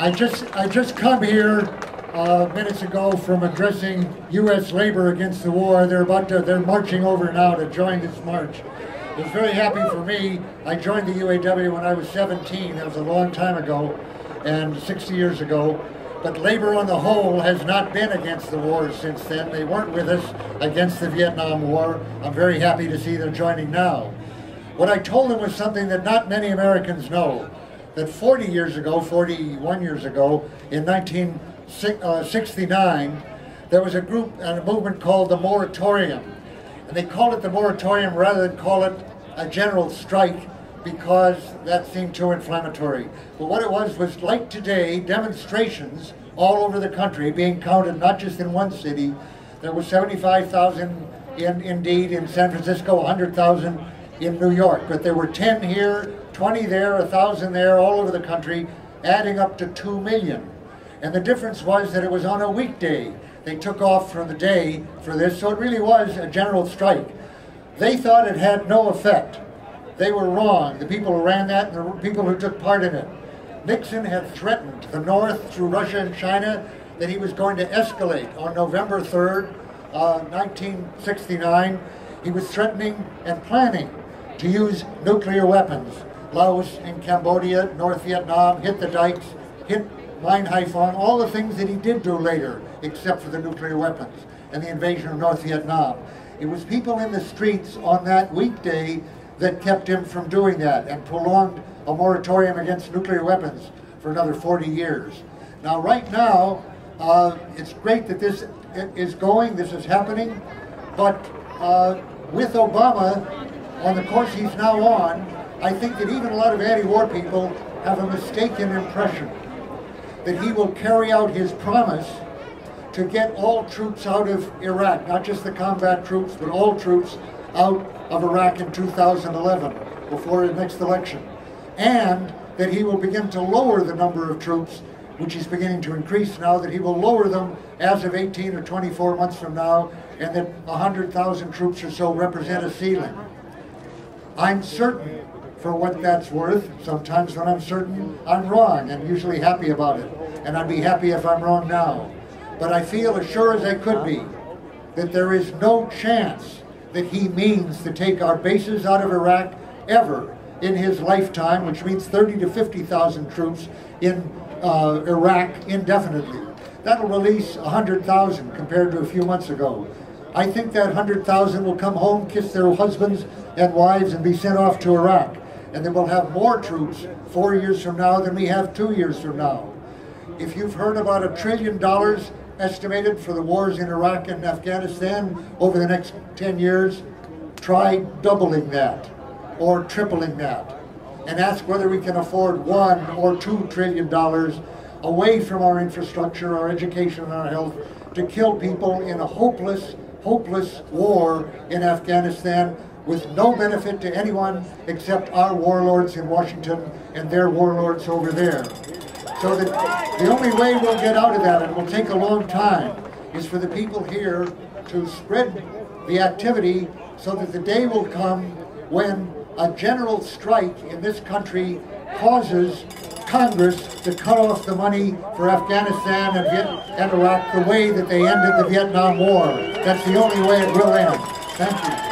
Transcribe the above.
I just come here minutes ago from addressing U.S. labor against the war. They're marching over now to join this march. It was very happy for me. I joined the UAW when I was 17. That was a long time ago, and 60 years ago. But labor on the whole has not been against the war since then. They weren't with us against the Vietnam War. I'm very happy to see they're joining now. What I told them was something that not many Americans know. That 41 years ago, in 1969, there was a group and a movement called the Moratorium. And they called it the Moratorium rather than call it a general strike, because that seemed too inflammatory. But what it was like today, demonstrations all over the country being counted not just in one city. There were 75,000 indeed in San Francisco, 100,000 in New York. But there were 10 here, 20 there, 1,000 there, all over the country, adding up to 2 million. And the difference was that it was on a weekday. They took off from the day for this, so it really was a general strike. They thought it had no effect. They were wrong, the people who ran that and the people who took part in it. Nixon had threatened the North through Russia and China that he was going to escalate. On November 3rd, 1969, he was threatening and planning to use nuclear weapons. Laos and Cambodia, North Vietnam, hit the dikes, hit Mine Haiphong, all the things that he did do later, except for the nuclear weapons and the invasion of North Vietnam. It was people in the streets on that weekday that kept him from doing that and prolonged a moratorium against nuclear weapons for another 40 years. Now, right now, it's great that this is going, this is happening, but with Obama on the course he's now on, I think that even a lot of anti-war people have a mistaken impression that he will carry out his promise to get all troops out of Iraq, not just the combat troops, but all troops out of Iraq in 2011, before the next election. And that he will begin to lower the number of troops, which is beginning to increase now, that he will lower them as of 18 or 24 months from now, and that 100,000 troops or so represent a ceiling. I'm certain, for what that's worth, sometimes when I'm certain, I'm wrong. I'm usually happy about it, and I'd be happy if I'm wrong now. But I feel as sure as I could be that there is no chance that he means to take our bases out of Iraq ever in his lifetime, which means 30 to 50,000 troops in Iraq indefinitely. That'll release 100,000 compared to a few months ago. I think that 100,000 will come home, kiss their husbands and wives, and be sent off to Iraq. And then we'll have more troops 4 years from now than we have 2 years from now. If you've heard about $1 trillion estimated for the wars in Iraq and Afghanistan over the next 10 years, try doubling that or tripling that and ask whether we can afford $1 or $2 trillion away from our infrastructure, our education, and our health to kill people in a hopeless war in Afghanistan with no benefit to anyone except our warlords in Washington and their warlords over there. So that the only way we'll get out of that, and it will take a long time, is for the people here to spread the activity so that the day will come when a general strike in this country causes Congress to cut off the money for Afghanistan and Iraq the way that they ended the Vietnam War. That's the only way it will end. Thank you.